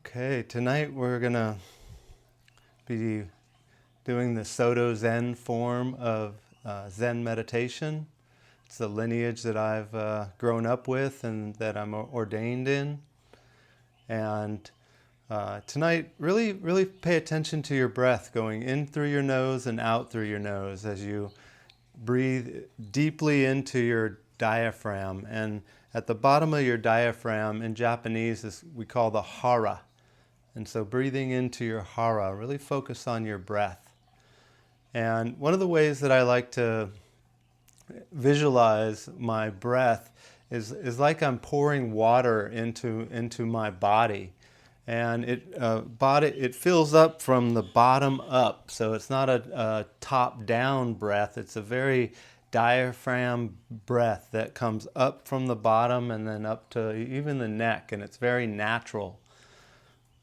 Okay, tonight we're gonna be doing the Soto Zen form of Zen meditation. It's the lineage that I've grown up with and that I'm ordained in. And tonight, really pay attention to your breath going in through your nose and out through your nose as you breathe deeply into your diaphragm. And at the bottom of your diaphragm in Japanese is we call the hara. And so breathing into your hara, really focus on your breath. And one of the ways that I like to visualize my breath is like I'm pouring water into my body. And it fills up from the bottom up. So it's not a top-down breath. It's a very diaphragm breath that comes up from the bottom and then up to even the neck. And it's very natural.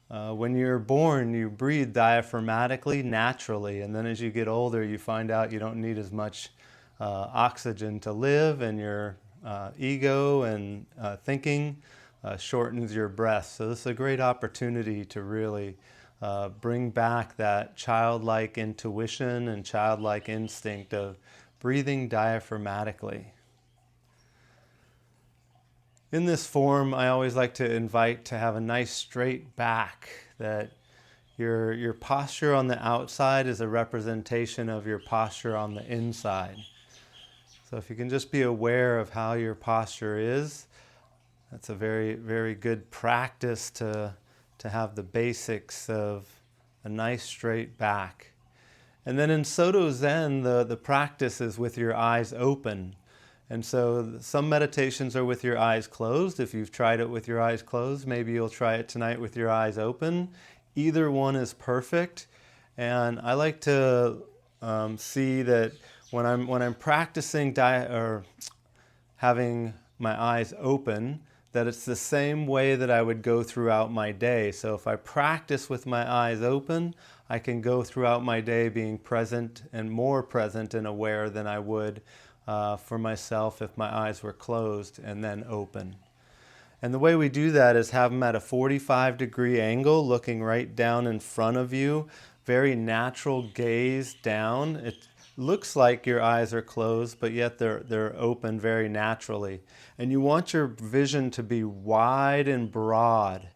When you're born, you breathe diaphragmatically, naturally, and then as you get older, you find out you don't need as much oxygen to live, and your ego and thinking shortens your breath. So this is a great opportunity to really bring back that childlike intuition and childlike instinct of breathing diaphragmatically. In this form, I always like to invite to have a nice straight back, that your posture on the outside is a representation of your posture on the inside. So if you can just be aware of how your posture is, that's a very good practice to have the basics of a nice straight back. And then in Soto Zen, the practice is with your eyes open. And so some meditations are with your eyes closed. If you've tried it with your eyes closed, maybe you'll try it tonight with your eyes open. Either one is perfect. And I like to see that when I'm practicing or having my eyes open, that it's the same way that I would go throughout my day. So if I practice with my eyes open, I can go throughout my day being present and more present and aware than I would for myself if my eyes were closed and then open. And the way we do that is have them at a 45-degree angle, looking right down in front of you, very natural gaze down. It looks like your eyes are closed, but yet they're open very naturally. And you want your vision to be wide and broad.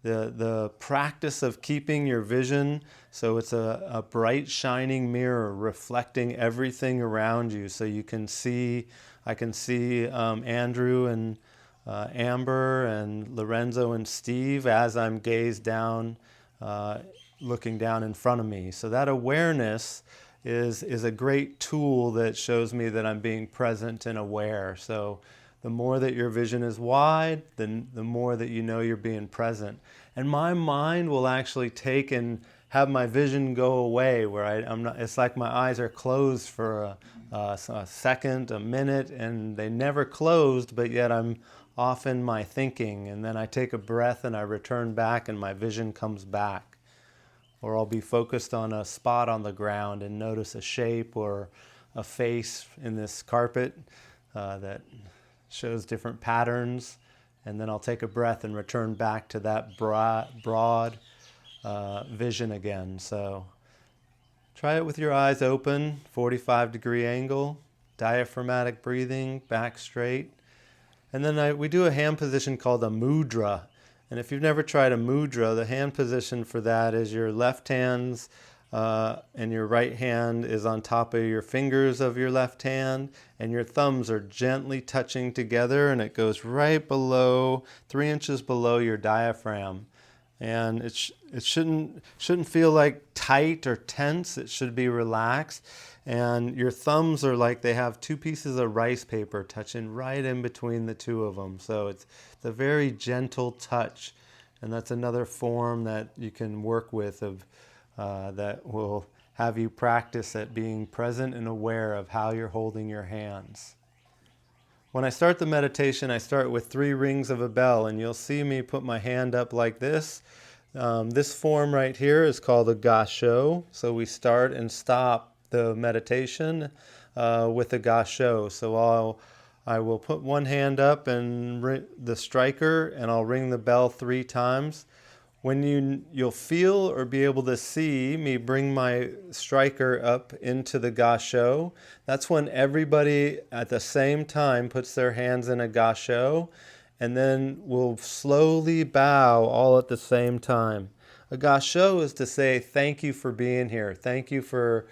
The practice of keeping your vision so it's a bright shining mirror reflecting everything around you, so you can see, I can see Andrew and Amber and Lorenzo and Steve as I'm gazed down, looking down in front of me. So that awareness is a great tool that shows me that I'm being present and aware. So the more that your vision is wide, then the more that you know you're being present. And my mind will actually take and have my vision go away, where I'm not, it's like my eyes are closed for a second, a minute, and they never closed, but yet I'm off in my thinking. And then I take a breath and I return back and my vision comes back. Or I'll be focused on a spot on the ground and notice a shape or a face in this carpet that shows different patterns, and then I'll take a breath and return back to that broad vision again. So try it with your eyes open, 45-degree angle, diaphragmatic breathing, back straight. And then we do a hand position called a mudra. And if you've never tried a mudra, the hand position for that is your left hand's and your right hand is on top of your fingers of your left hand, and your thumbs are gently touching together, and it goes right below, 3 inches below your diaphragm. And it shouldn't feel like tight or tense. It should be relaxed. And your thumbs are like they have 2 pieces of rice paper touching right in between the 2 of them. So it's a very gentle touch. And that's another form that you can work with that will have you practice at being present and aware of how you're holding your hands. When I start the meditation, I start with 3 rings of a bell, and you'll see me put my hand up like this. This form right here is called a gasho. So we start and stop the meditation with a gasho. So I will put one hand up and the striker, and I'll ring the bell 3 times. When you'll feel or be able to see me bring my striker up into the gasho, that's when everybody at the same time puts their hands in a gasho, and then we'll slowly bow all at the same time. A gasho is to say thank you for being here. Thank you for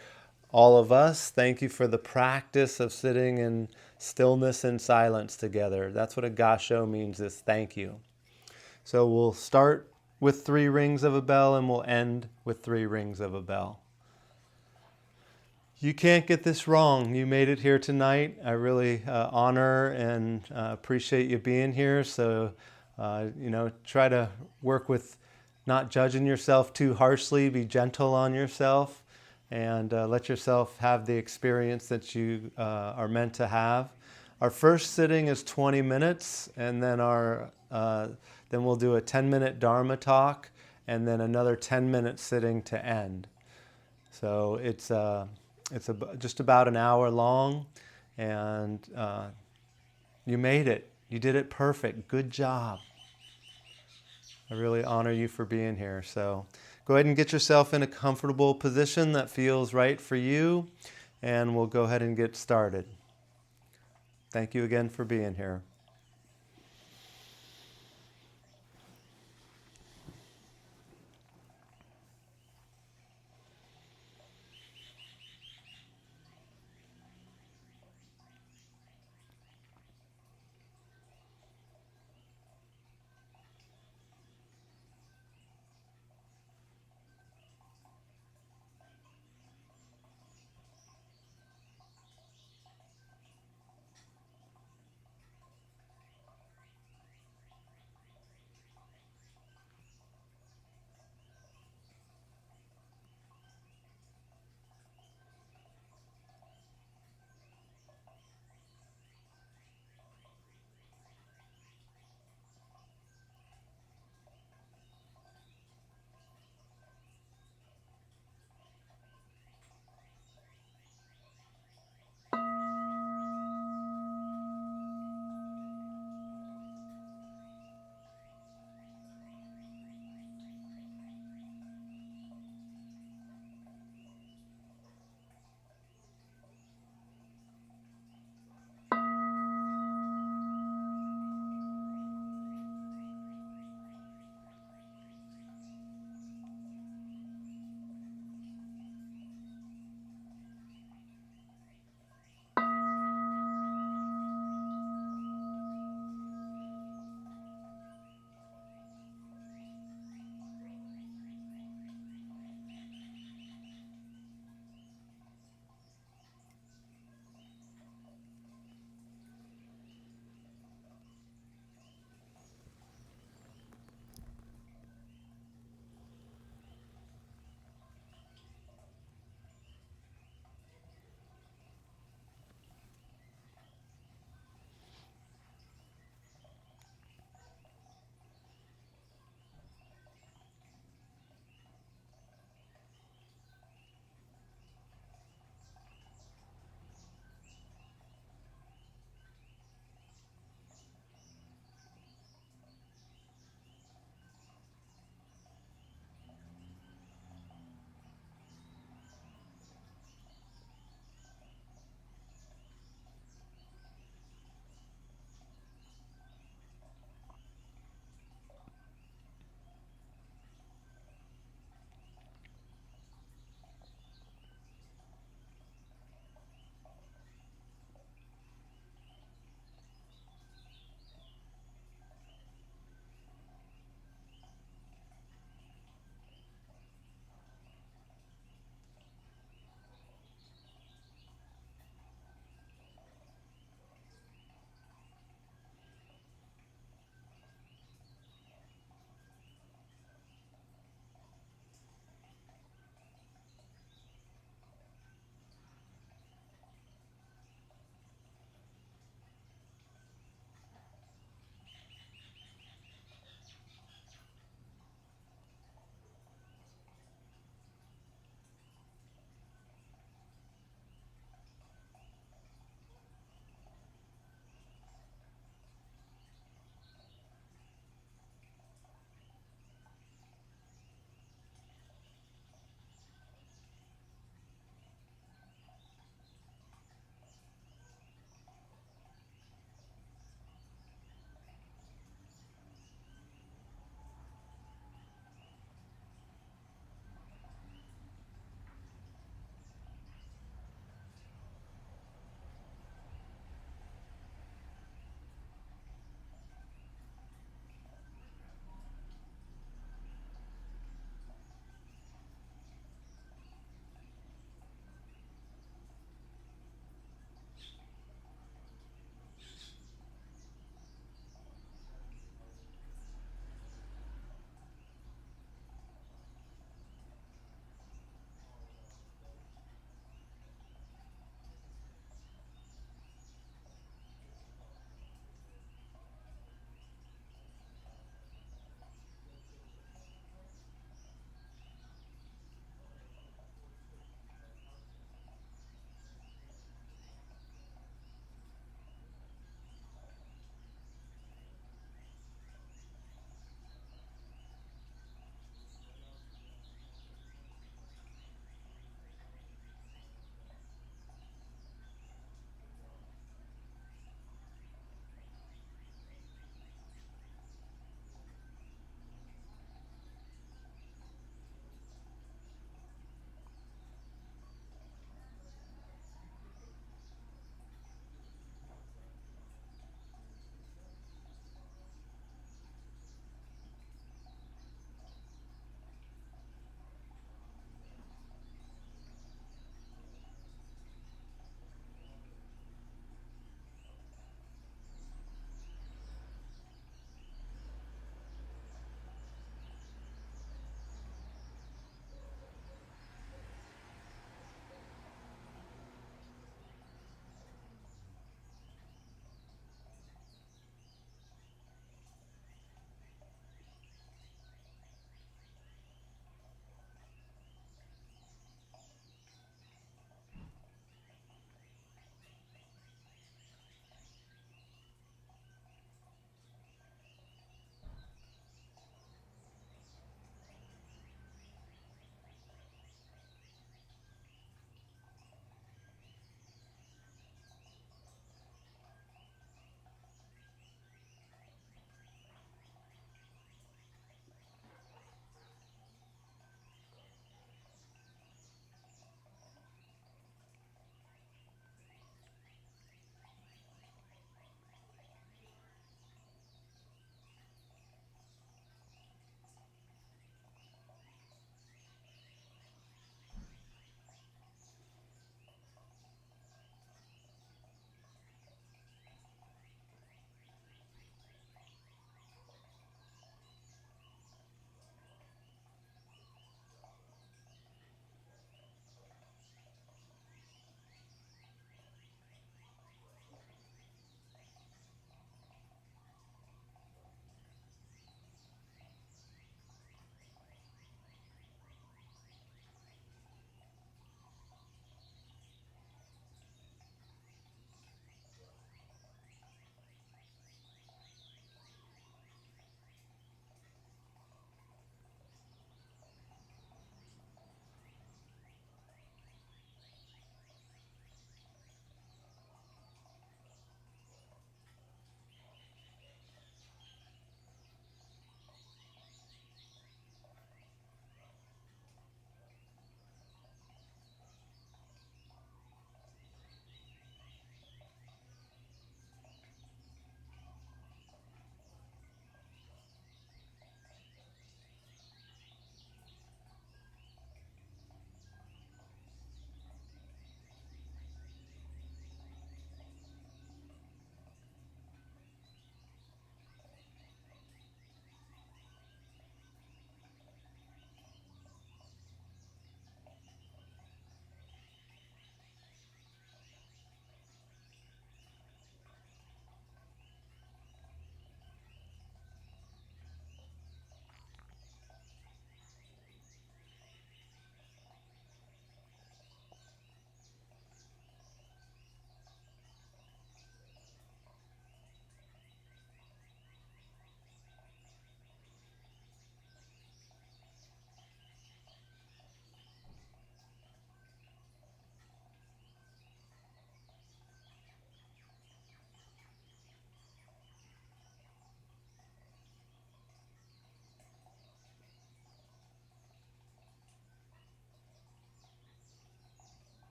all of us. Thank you for the practice of sitting in stillness and silence together. That's what a gasho means, is thank you. So we'll start with 3 rings of a bell and we'll end with 3 rings of a bell. You can't get this wrong. You made it here tonight. I really honor and appreciate you being here. So, try to work with not judging yourself too harshly. Be gentle on yourself and let yourself have the experience that you are meant to have. Our first sitting is 20 minutes, and then then we'll do a 10-minute Dharma talk, and then another 10-minute sitting to end. So it's just about an hour long, and you made it. You did it perfect. Good job. I really honor you for being here. So go ahead and get yourself in a comfortable position that feels right for you, and we'll go ahead and get started. Thank you again for being here.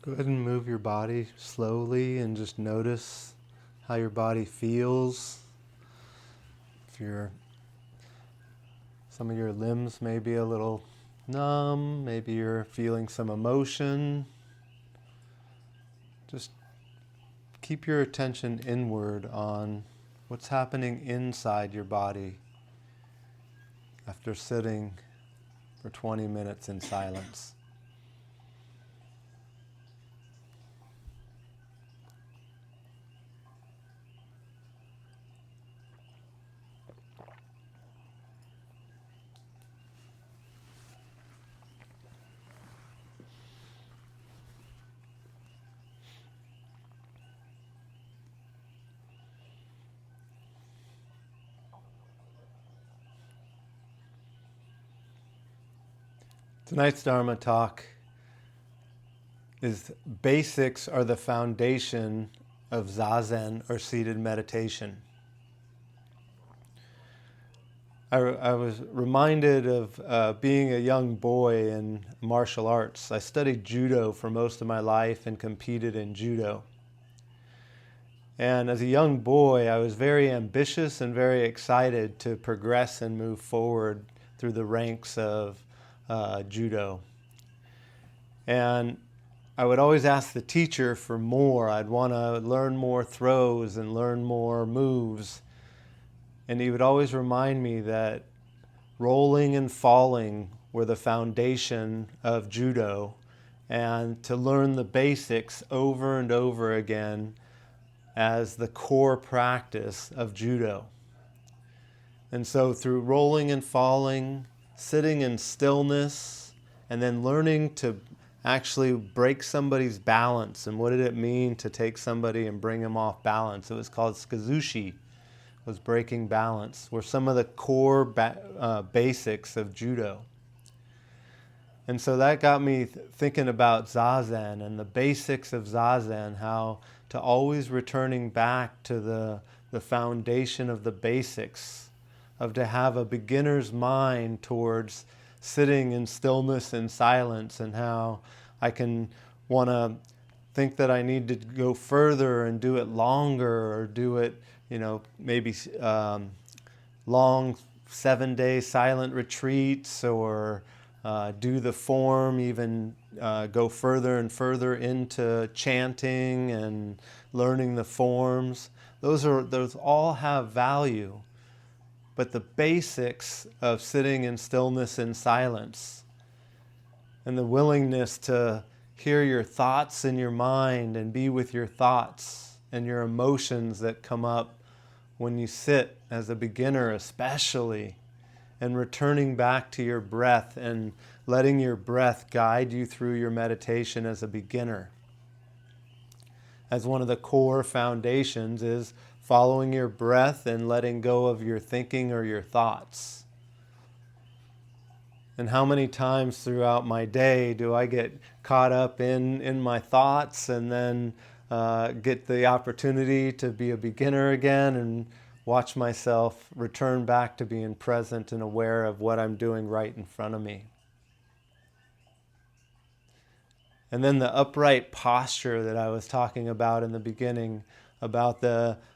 Go ahead and move your body slowly and just notice how your body feels. If some of your limbs may be a little numb, maybe you're feeling some emotion. Just keep your attention inward on what's happening inside your body after sitting for 20 minutes in silence. Tonight's Dharma talk is basics are the foundation of Zazen or seated meditation. I was reminded of being a young boy in martial arts. I studied judo for most of my life and competed in judo. And as a young boy, I was very ambitious and very excited to progress and move forward through the ranks of judo. And I would always ask the teacher for more. I'd want to learn more throws and learn more moves. And he would always remind me that rolling and falling were the foundation of judo, and to learn the basics over and over again as the core practice of judo. And so through rolling and falling, sitting in stillness, and then learning to actually break somebody's balance. And what did it mean to take somebody and bring them off balance? It was called skazushi, was breaking balance, were some of the core basics of judo. And so that got me thinking about Zazen and the basics of Zazen, how to always returning back to the foundation of the basics, of to have a beginner's mind towards sitting in stillness and silence, and how I can want to think that I need to go further and do it longer, or do it, maybe long 7-day silent retreats, or do the form, even go further and further into chanting and learning the forms. Those all have value. But the basics of sitting in stillness and silence, and the willingness to hear your thoughts in your mind and be with your thoughts and your emotions that come up when you sit as a beginner especially, and returning back to your breath and letting your breath guide you through your meditation as a beginner. As one of the core foundations is following your breath and letting go of your thinking or your thoughts. And how many times throughout my day do I get caught up in my thoughts, and then get the opportunity to be a beginner again and watch myself return back to being present and aware of what I'm doing right in front of me. And then the upright posture that I was talking about in the beginning, about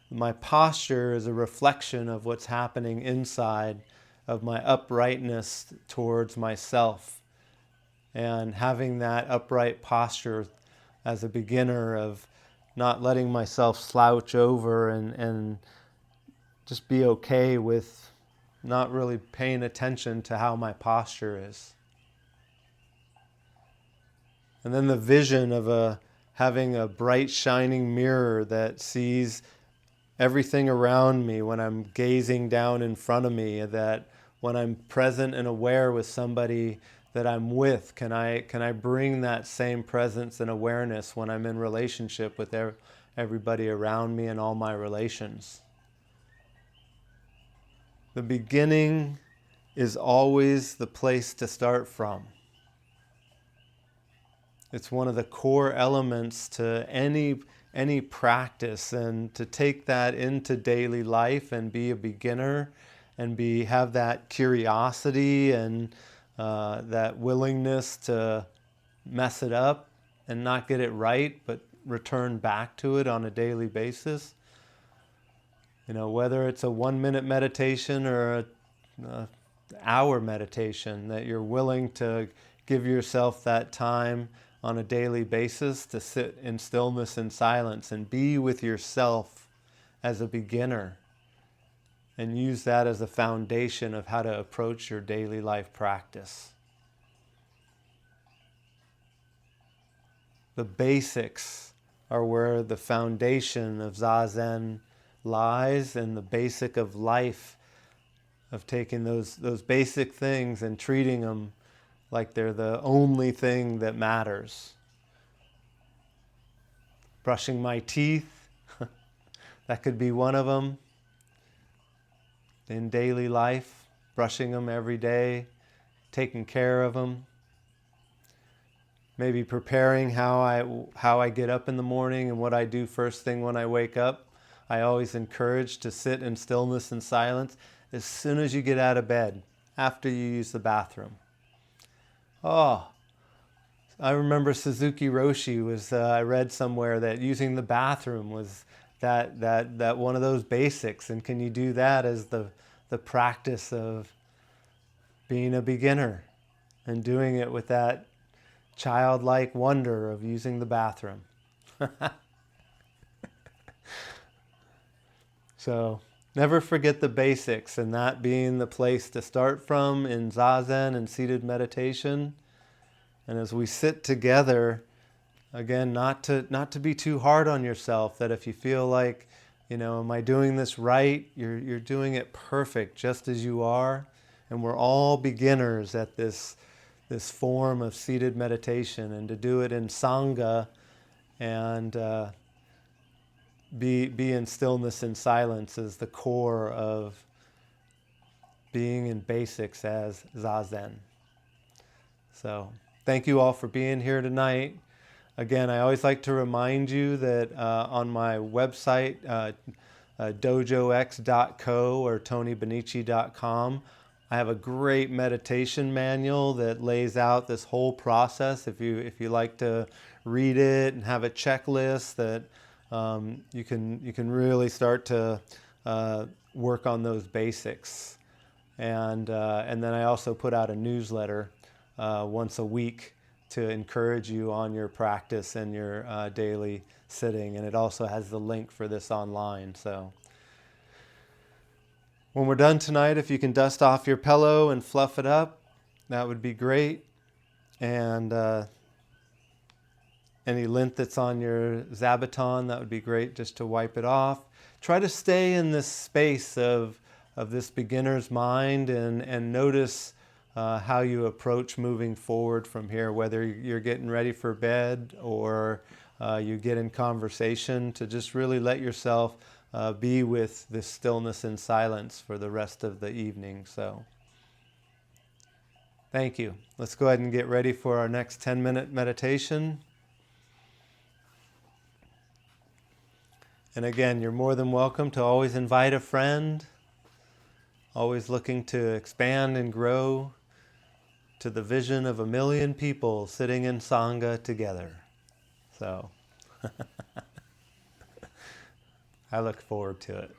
my posture is a reflection of what's happening inside, of my uprightness towards myself. And having that upright posture as a beginner, of not letting myself slouch over and just be okay with not really paying attention to how my posture is. And then the vision of having a bright shining mirror that sees everything around me when I'm gazing down in front of me, that when I'm present and aware with somebody that I'm with, can I bring that same presence and awareness when I'm in relationship with everybody around me and all my relations? The beginning is always the place to start from. It's one of the core elements to any practice, and to take that into daily life and be a beginner and have that curiosity and that willingness to mess it up and not get it right, but return back to it on a daily basis. Whether it's a 1-minute meditation or a hour meditation, that you're willing to give yourself that time on a daily basis to sit in stillness and silence and be with yourself as a beginner, and use that as a foundation of how to approach your daily life practice. The basics are where the foundation of Zazen lies, and the basic of life, of taking those basic things and treating them like they're the only thing that matters. Brushing my teeth, that could be one of them. In daily life, brushing them every day, taking care of them. Maybe preparing how I get up in the morning and what I do first thing when I wake up. I always encourage to sit in stillness and silence as soon as you get out of bed, after you use the bathroom. Oh, I remember Suzuki Roshi was, I read somewhere that using the bathroom was that one of those basics. And can you do that as the practice of being a beginner and doing it with that childlike wonder of using the bathroom? So never forget the basics, and that being the place to start from in Zazen and seated meditation. And as we sit together, again, not to be too hard on yourself, that if you feel like, am I doing this right? You're doing it perfect just as you are. And we're all beginners at this form of seated meditation, and to do it in Sangha and be in stillness and silence is the core of being in basics as Zazen. So thank you all for being here tonight. Again, I always like to remind you that on my website, DojoX.co or TonyBonnici.com, I have a great meditation manual that lays out this whole process. If you like to read it and have a checklist, that you can really start to work on those basics. And then I also put out a newsletter once a week to encourage you on your practice and your daily sitting. And it also has the link for this online. So when we're done tonight, if you can dust off your pillow and fluff it up, that would be great. And any lint that's on your zabuton, that would be great just to wipe it off. Try to stay in this space of this beginner's mind, and notice how you approach moving forward from here, whether you're getting ready for bed or you get in conversation, to just really let yourself be with this stillness and silence for the rest of the evening. So thank you. Let's go ahead and get ready for our next 10-minute meditation. And again, you're more than welcome to always invite a friend, always looking to expand and grow to the vision of 1 million people sitting in Sangha together. So I look forward to it.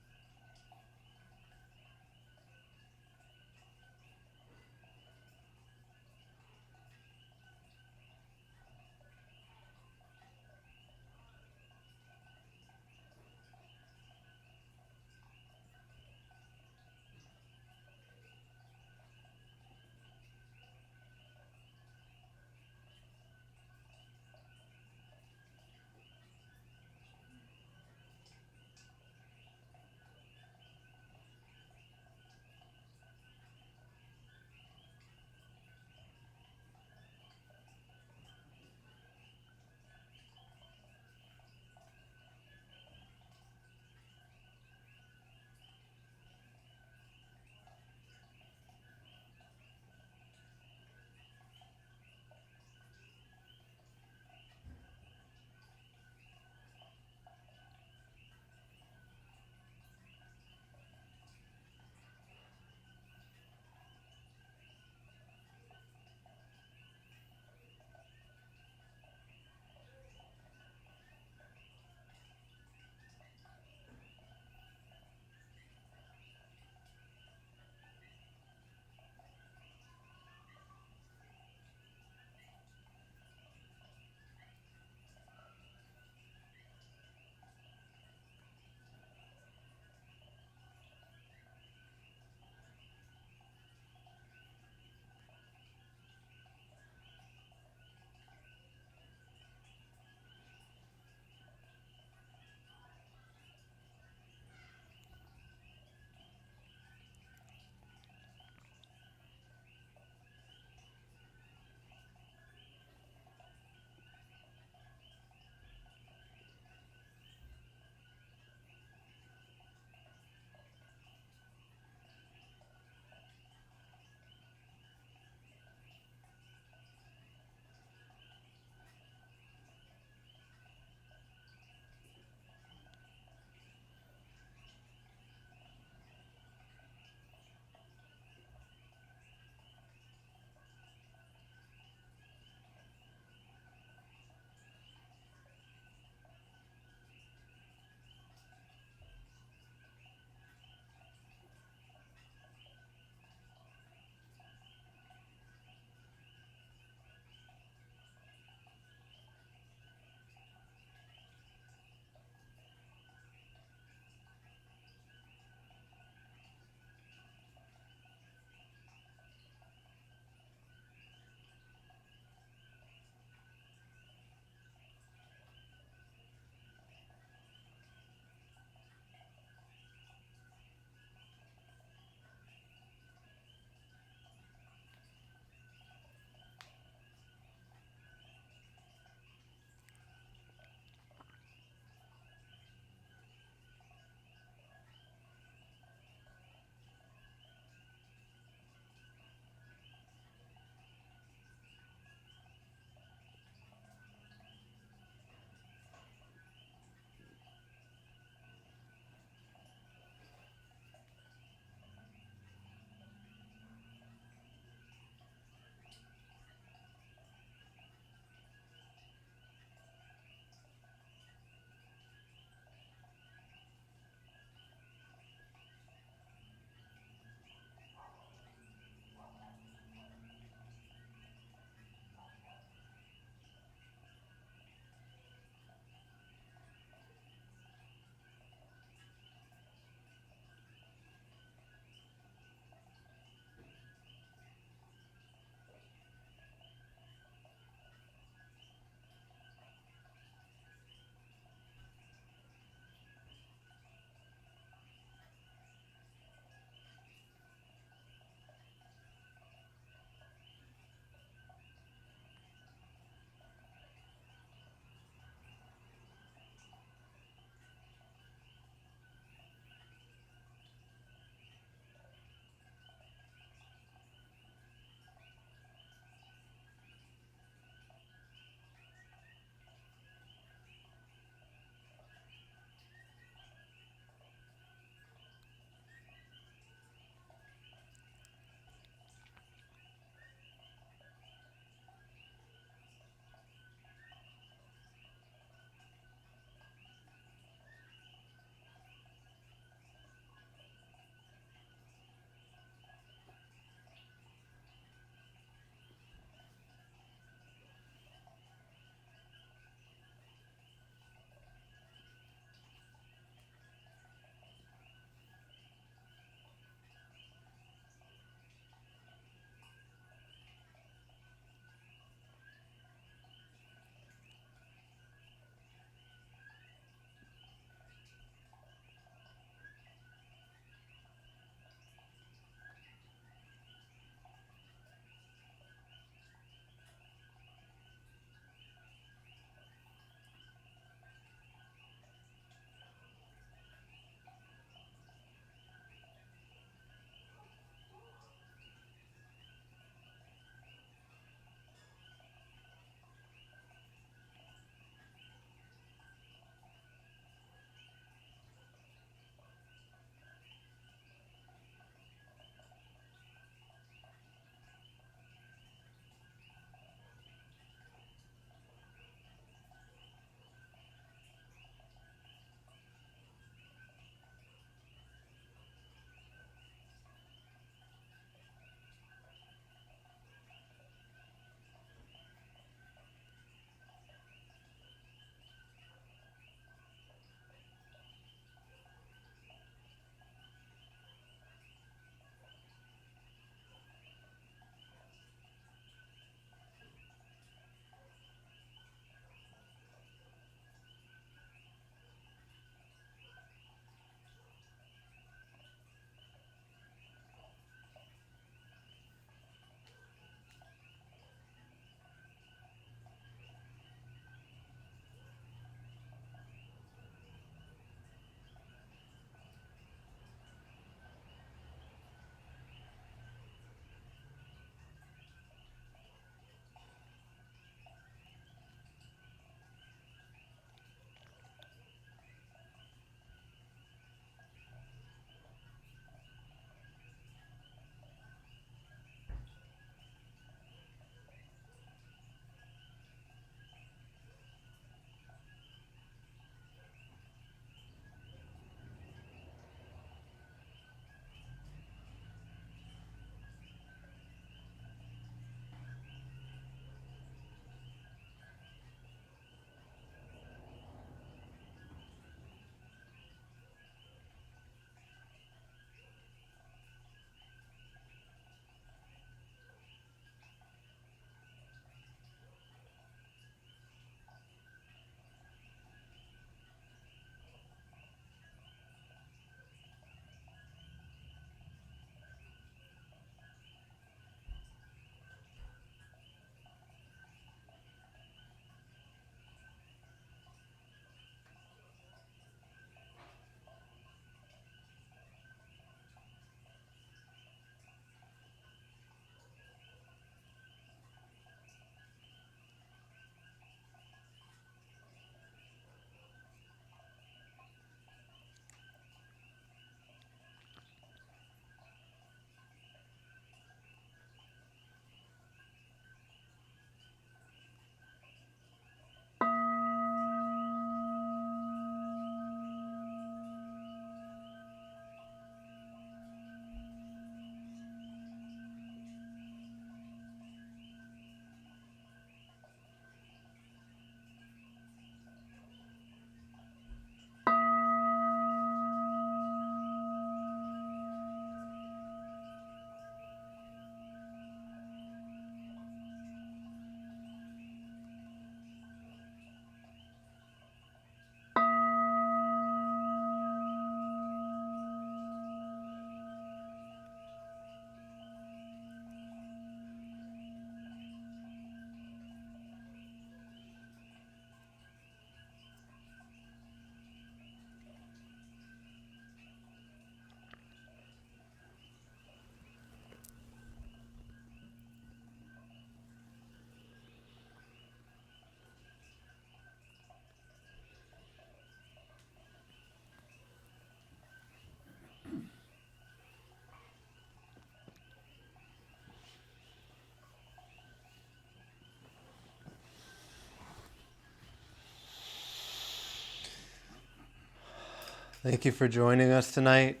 Thank you for joining us tonight.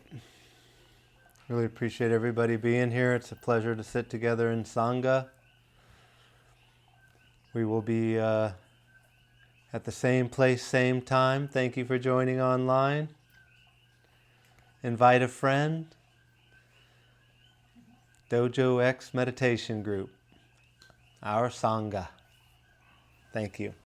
Really appreciate everybody being here. It's a pleasure to sit together in Sangha. We will be at the same place, same time. Thank you for joining online. Invite a friend. DojoX Meditation Group, our Sangha. Thank you.